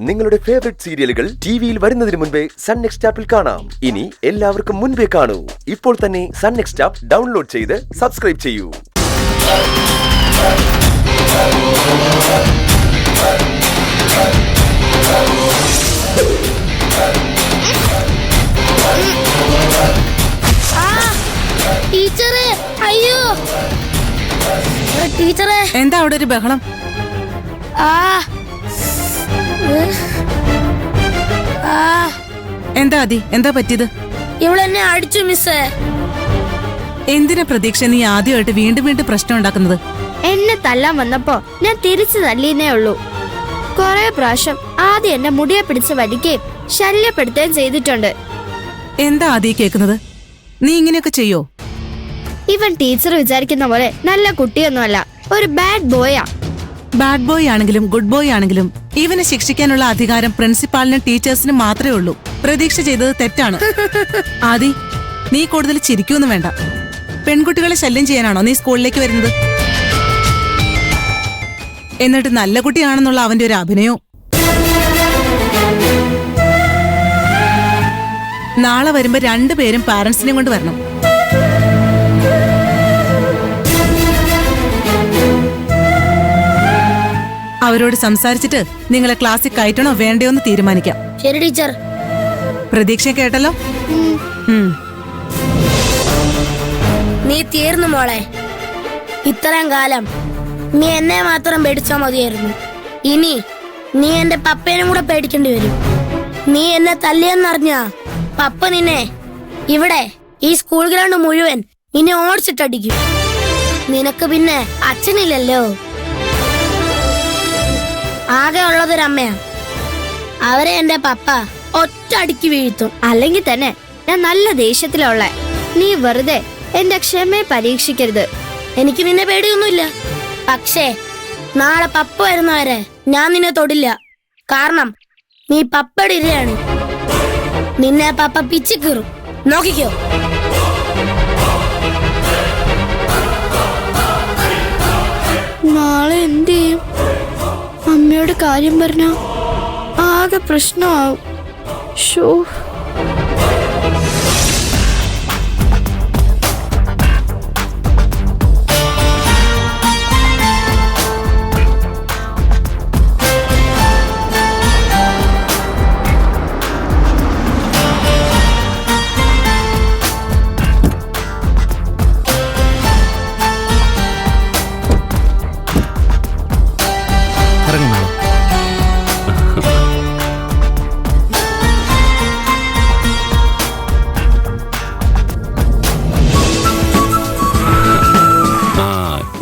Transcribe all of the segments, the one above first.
നിങ്ങളുടെ ഫേവറേറ്റ് സീരിയലുകൾ ടിവിയിൽ വരുന്നതിന് മുൻപേ സൺ നെക്സ്റ്റ് ആപ്പിൽ കാണാം. ഇനി എല്ലാവർക്കും മുൻപേ കാണൂ. ഇപ്പോൾ തന്നെ സൺ നെക്സ്റ്റ് ആപ്പ് ഡൗൺലോഡ് ചെയ്ത് സബ്സ്ക്രൈബ് ചെയ്യൂ. ടീച്ചറെ, അയ്യോ ടീച്ചറെ, എന്താ അവിടെ ഒരു ബഹളം? എന്താ അതി, എന്താ പറ്റിയത്? ഇവളെന്നെ അടിച്ചു മിസ്സേ. എന്തിനാ പ്രതീക്ഷ നീ ആദ്യമായിട്ട് വീണ്ടും വീണ്ടും പ്രശ്നം ഉണ്ടാക്കുന്നത്? എന്നെ തല്ലാൻ വന്നപ്പോ ഞാൻ തിരിച്ചു തല്ലിയേ ഉള്ളൂ. കൊറേ പ്രാവശ്യം ആദ്യം എന്നെ മുടിയെ പിടിച്ച് വലിക്കുകയും ശല്യപ്പെടുത്തുകയും ചെയ്തിട്ടുണ്ട്. എന്താ ആദ്യം കേൾക്കുന്നത്? നീ ഇങ്ങനെയൊക്കെ ചെയ്യോ? ഇവൻ ടീച്ചർ വിചാരിക്കുന്ന പോലെ നല്ല കുട്ടിയൊന്നുമല്ല, ഒരു ബാഡ് ബോയാ. ബാഡ് ബോയ് ആണെങ്കിലും ഗുഡ് ബോയ് ആണെങ്കിലും ഇവനെ ശിക്ഷിക്കാനുള്ള അധികാരം പ്രിൻസിപ്പാളിനും ടീച്ചേഴ്സിനും മാത്രമേ ഉള്ളൂ. പ്രതീക്ഷ ചെയ്തത് തെറ്റാണ്. ആദി, നീ കൂടുതൽ ചിരിക്കൊന്നും വേണ്ട. പെൺകുട്ടികളെ ശല്യം ചെയ്യാനാണോ നീ സ്കൂളിലേക്ക് വരുന്നത്? എന്നിട്ട് നല്ല കുട്ടിയാണെന്നുള്ള അവന്റെ ഒരു അഭിനയോ. നാളെ വരുമ്പോ രണ്ടുപേരും പാരന്റ്സിനെ കൊണ്ട് വരണം. അവരോട് സംസാരിച്ചിട്ട് നിങ്ങളെ ക്ലാസ്സിൽ കയറ്റണോ വേണ്ടയോ എന്ന് തീരുമാനിക്കാം. ശരി ടീച്ചർ. പ്രതീക്ഷ കേട്ടല്ലോ. നീ തീർന്നു മോളെ. ഇത്രയും കാലം നീ എന്നെ മാത്രം പേടിച്ചാ മതിയായിരുന്നു. ഇനി നീ എന്റെ പപ്പേനും കൂടെ പേടിക്കേണ്ടി വരും. നീ എന്നെ തല്ലിയെന്നറിഞ്ഞാ പപ്പ നിന്നെ ഇവിടെ ഈ സ്കൂൾ ഗ്രൗണ്ട് മുഴുവൻ നിന്നെ ഓടിച്ചിട്ടടിക്കും. നിനക്ക് പിന്നെ അച്ഛനില്ലല്ലോ, ആകെ ഉള്ളതൊരമ്മയാ. അവരെ എന്റെ പപ്പ ഒറ്റ അടിക്ക് വീഴ്ത്തും. അല്ലെങ്കിൽ തന്നെ ഞാൻ നല്ല ദേഷ്യത്തിലുള്ള. നീ വെറുതെ എന്റെ ക്ഷമയെ പരീക്ഷിക്കരുത്. എനിക്ക് നിന്നെ പേടിയൊന്നുമില്ല. പക്ഷേ നാളെ പപ്പ വരുന്നവരെ ഞാൻ നിന്നെ തൊടില്ല. കാരണം നീ പപ്പയുടെ ഇരയാണ്. നിന്നെ പപ്പ പിച്ചി കീറും, നോക്കിക്കോ. നാളെ എന്ത് ചെയ്യും? അമ്മയോട് കാര്യം പറഞ്ഞ ആകെ പ്രശ്നമാവും. ഷോ,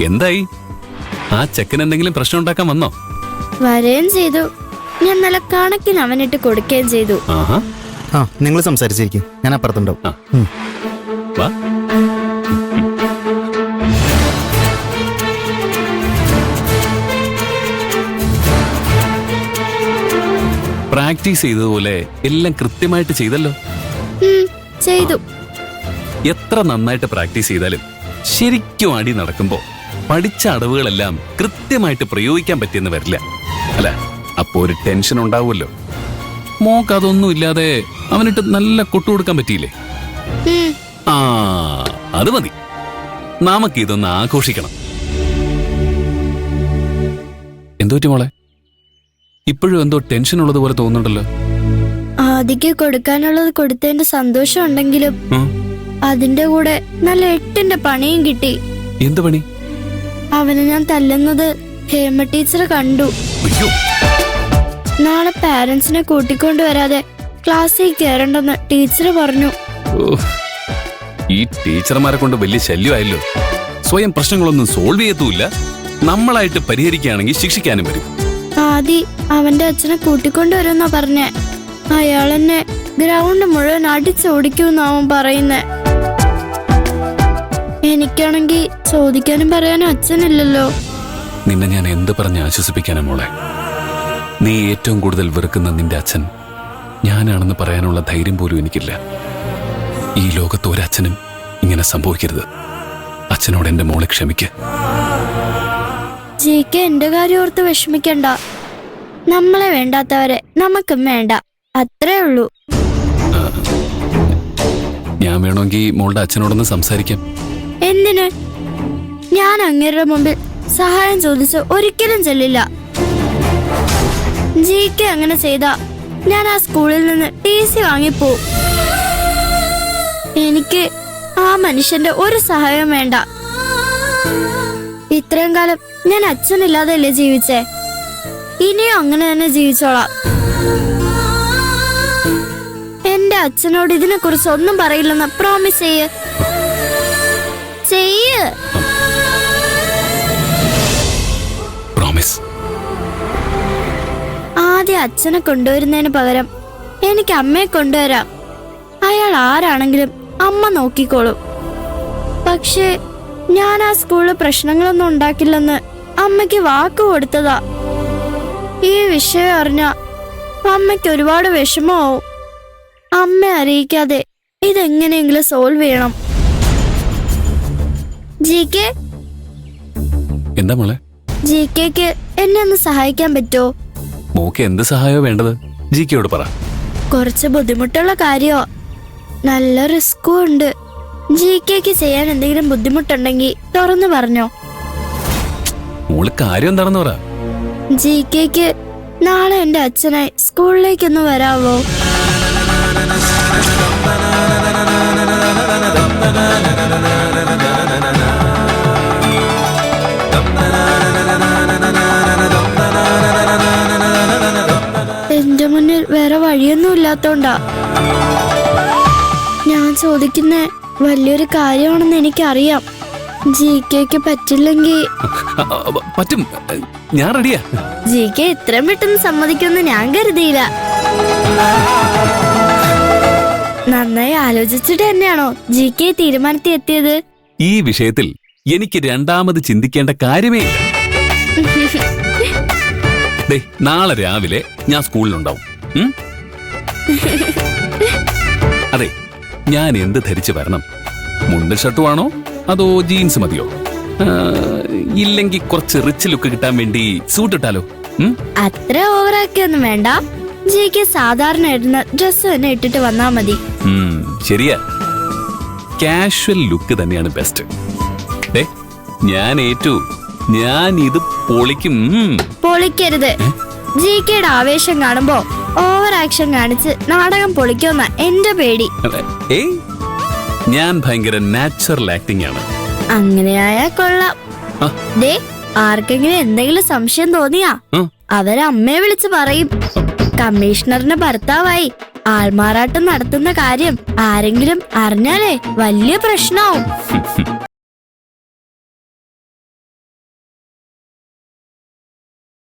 എന്തായി? ആ ചെക്കൻ എന്തെങ്കിലും പ്രശ്നം ഉണ്ടാക്കാൻ വന്നോ? വരെയും ചെയ്തു. ഞാൻ നല്ല കണക്കിന് അവനിട്ട് കൊടുക്കുകയും ചെയ്തു. നിങ്ങൾ സംസാരിച്ചിരിക്കും, ഞാൻ അപ്പുറത്തുണ്ടാവും. പ്രാക്ടീസ് ചെയ്തതുപോലെ എല്ലാം കൃത്യമായിട്ട് ചെയ്തല്ലോ. ചെയ്തു. എത്ര നന്നായിട്ട് പ്രാക്ടീസ് ചെയ്താലും ശരിക്കും അടി നടക്കുമ്പോ പഠിച്ച അടവുകളെല്ലാം കൃത്യമായിട്ട് പ്രയോഗിക്കാൻ പറ്റിയെന്ന് വരില്ല. അല്ല, അപ്പോ ഒരു ടെൻഷൻ ഉണ്ടാവുമല്ലോ. മോക്ക് അതൊന്നും ഇല്ലാതെ അവനിട്ട് നല്ല കൊട്ടുകൊടുക്കാൻ പറ്റിയില്ലേ? അത് മതി. നമുക്ക് ഇതൊന്ന് ആഘോഷിക്കണം. എന്തോറ്റി മോളെ, ഇപ്പോഴും എന്തോ ടെൻഷൻ ഉള്ളതുപോലെ തോന്നുന്നുണ്ടല്ലോ. ആദിക്ക് കൊടുക്കാനുള്ളത് കൊടുത്തതിന്റെ സന്തോഷം ഉണ്ടെങ്കിലും അതിന്റെ കൂടെ നല്ല 8ന്റെ പണിയും കിട്ടി. എന്ത് പണി? അവനെ ഞാൻ തല്ലുന്നത് ഹേമ ടീച്ചർ കണ്ടു. നാളെ പാരന്റ്സിനെ കൂട്ടിക്കൊണ്ട് വരാതെ ക്ലാസ്സിൽ കയറണ്ടെന്ന് ടീച്ചർ പറഞ്ഞു. ഈ ടീച്ചർമാരെ കൊണ്ട് വലിയ ശല്യമായല്ലോ. സ്വയം പ്രശ്നങ്ങളൊന്നും സോൾവ് ചെയ്യത്തുമില്ല. നമ്മളായിട്ട് പരിഹരിക്കുകയാണെങ്കിൽ ശിക്ഷിക്കാനും വരും. ആദി അവന്റെ അച്ഛനെ കൂട്ടിക്കൊണ്ടുവരുന്നാ പറഞ്ഞേ. അയാളെന്നെ ഗ്രൗണ്ട് മുഴുവൻ അടിച്ചോടിക്കൂന്നാവും പറയുന്നേ. എനിക്കാണെങ്കി ചോദിക്കാനും പറയാനും അച്ഛനില്ലല്ലോ. നിന്നെ ഞാൻ എന്ത് പറഞ്ഞ് ആശ്വസിപ്പിക്കാനാ മോളെ? നീ ഏറ്റവും കൂടുതൽ വെറുക്കുന്ന നിന്റെ അച്ഛൻ ഞാനാണെന്ന് പറയാനുള്ള ധൈര്യം പോലും എനിക്കില്ല. ഈ ലോകത്ത് ഒരച്ഛനും ഇങ്ങനെ സംഭവിക്കരുത്. അച്ഛനോട് എന്റെ മോളെ ക്ഷമിക്ക്. ജിക്ക് എന്റെ കാര്യം ഓർത്ത് വിഷമിക്കണ്ട. നമ്മളെ വേണ്ടാത്തവരെ നമുക്കും വേണ്ട, അത്രേ ഉള്ളൂ. ഞാൻ വേണമെങ്കിൽ മോളുടെ അച്ഛനോടൊന്ന് സംസാരിക്കാം. എന്തിന്? ഞാൻ അങ്ങേരുടെ മുമ്പിൽ സഹായം ചോദിച്ച് ഒരിക്കലും ചെല്ലില്ല. ജിക്ക് അങ്ങനെ ചെയ്താ ഞാൻ ആ സ്കൂളിൽ നിന്ന് TC വാങ്ങിപ്പോവും. എനിക്ക് ആ മനുഷ്യന്റെ ഒരു സഹായം വേണ്ട. ഇത്രയും കാലം ഞാൻ അച്ഛനില്ലാതെയല്ലേ ജീവിച്ചേ, ഇനിയും അങ്ങനെ തന്നെ ജീവിച്ചോളാം. എന്റെ അച്ഛനോട് ഇതിനെ കുറിച്ച് ഒന്നും പറയില്ലെന്ന് പ്രോമിസ് ചെയ്യ്. പ്രോമിസ്. ആദ്യം അച്ഛനെ കൊണ്ടുവരുന്നതിന് പകരം എനിക്ക് അമ്മയെ കൊണ്ടുവരാം. അയാൾ ആരാണെങ്കിലും അമ്മ നോക്കിക്കോളും. പക്ഷേ ഞാൻ ആ സ്കൂളിൽ പ്രശ്നങ്ങളൊന്നും ഉണ്ടാക്കില്ലെന്ന് അമ്മയ്ക്ക് വാക്ക് കൊടുത്തതാ. ഈ വിഷയം അറിഞ്ഞ അമ്മയ്ക്ക് ഒരുപാട് വിഷമമാവും. അമ്മ അറിയിക്കാതെ ഇതെങ്ങനെയെങ്കിലും സോൾവ് ചെയ്യണം. ജികെ, എന്താ മോളെ? ജികെക്ക് എന്നെ ഒന്ന് സഹായിക്കാൻ പറ്റുമോ? മോക്ക് എന്ത് സഹായമോ വേണ്ടത്? ജിക്കയോട് പറ. കുറച്ച് ബുദ്ധിമുട്ടുള്ള കാര്യോ, നല്ല റിസ്കും ഉണ്ട്. ജികെക്ക് ചെയ്യാൻ എന്തെങ്കിലും ബുദ്ധിമുട്ടുണ്ടെങ്കിൽ തുറന്നു പറഞ്ഞോ. മോള് കാര്യം എന്താണെന്ന് പറ. ജികെക്ക് നാളെ എന്റെ അച്ഛനായി സ്കൂളിലേക്കൊന്ന് വരാവോ? എന്റെ മുന്നിൽ വേറെ വഴിയൊന്നും ഇല്ലാത്തോണ്ടാ ഞാൻ ചോദിക്കുന്ന വലിയൊരു കാര്യമാണെന്ന് എനിക്കറിയാം. ജികെക്ക് പറ്റില്ലെങ്കിൽ പറ്റും, ഞാൻ റെഡിയാ. ജികെ ഇത്രയും പെട്ടെന്ന് സമ്മതിക്കുമെന്ന് ഞാൻ കരുതിയില്ല. നന്നായി ആലോചിച്ചിട്ട് തന്നെയാണോ ജികെ തീരുമാനത്തിൽ എത്തിയത്? ഈ വിഷയത്തിൽ എനിക്ക് രണ്ടാമത് ചിന്തിക്കേണ്ട കാര്യമേ ഇല്ല. ദേ, നാളെ രാവിലെ ഞാൻ സ്കൂളിലുണ്ടാവും. അതെ, ഞാൻ എന്ത് ധരിച്ചു വരണം? മുണ്ട് ഷർട്ടുമാണോ അതോ ജീൻസ് മതിയോ? ഇല്ലെങ്കിൽ കുറച്ച് റിച്ച് ലുക്ക് കിട്ടാൻ വേണ്ടി സൂട്ട് ഇട്ടാലോ? അത്ര ഓവറാക്കിയൊന്നും വേണ്ട. ജിക്ക് സാധാരണ ഇടുന്ന ഡ്രസ് തന്നെ ഇട്ടിട്ട് വന്നാ മതി. ശരിയാ, കാഷ്വൽ ലുക്ക് തന്നെയാണ് ബെസ്റ്റ്. ഞാൻ ഏറ്റു, ഞാൻ ഇത് പൊളിക്കും. പൊളിക്കരുത്. ജിക്കയുടെ ആവേശം കാണുമ്പോ ഓവർ ആക്ഷൻ കാണിച്ച് നാടകം പൊളിക്കുമെന്ന എന്റെ പേടി. ഏയ്, ഞാൻ ഭയങ്കര നാച്ചുറൽ ആക്ടിംഗ് ആണ്. അങ്ങനെയായാ കൊള്ളാം. ദേ, ആർക്കെങ്കിലും എന്തെങ്കിലും സംശയം തോന്നിയാ അവരമ്മയെ വിളിച്ച് പറയും. കമ്മീഷണറിന്റെ ഭർത്താവായി ആൾമാറാട്ടം നടത്തുന്ന കാര്യം ആരെങ്കിലും അറിഞ്ഞാലേ വലിയ പ്രശ്നമാവും.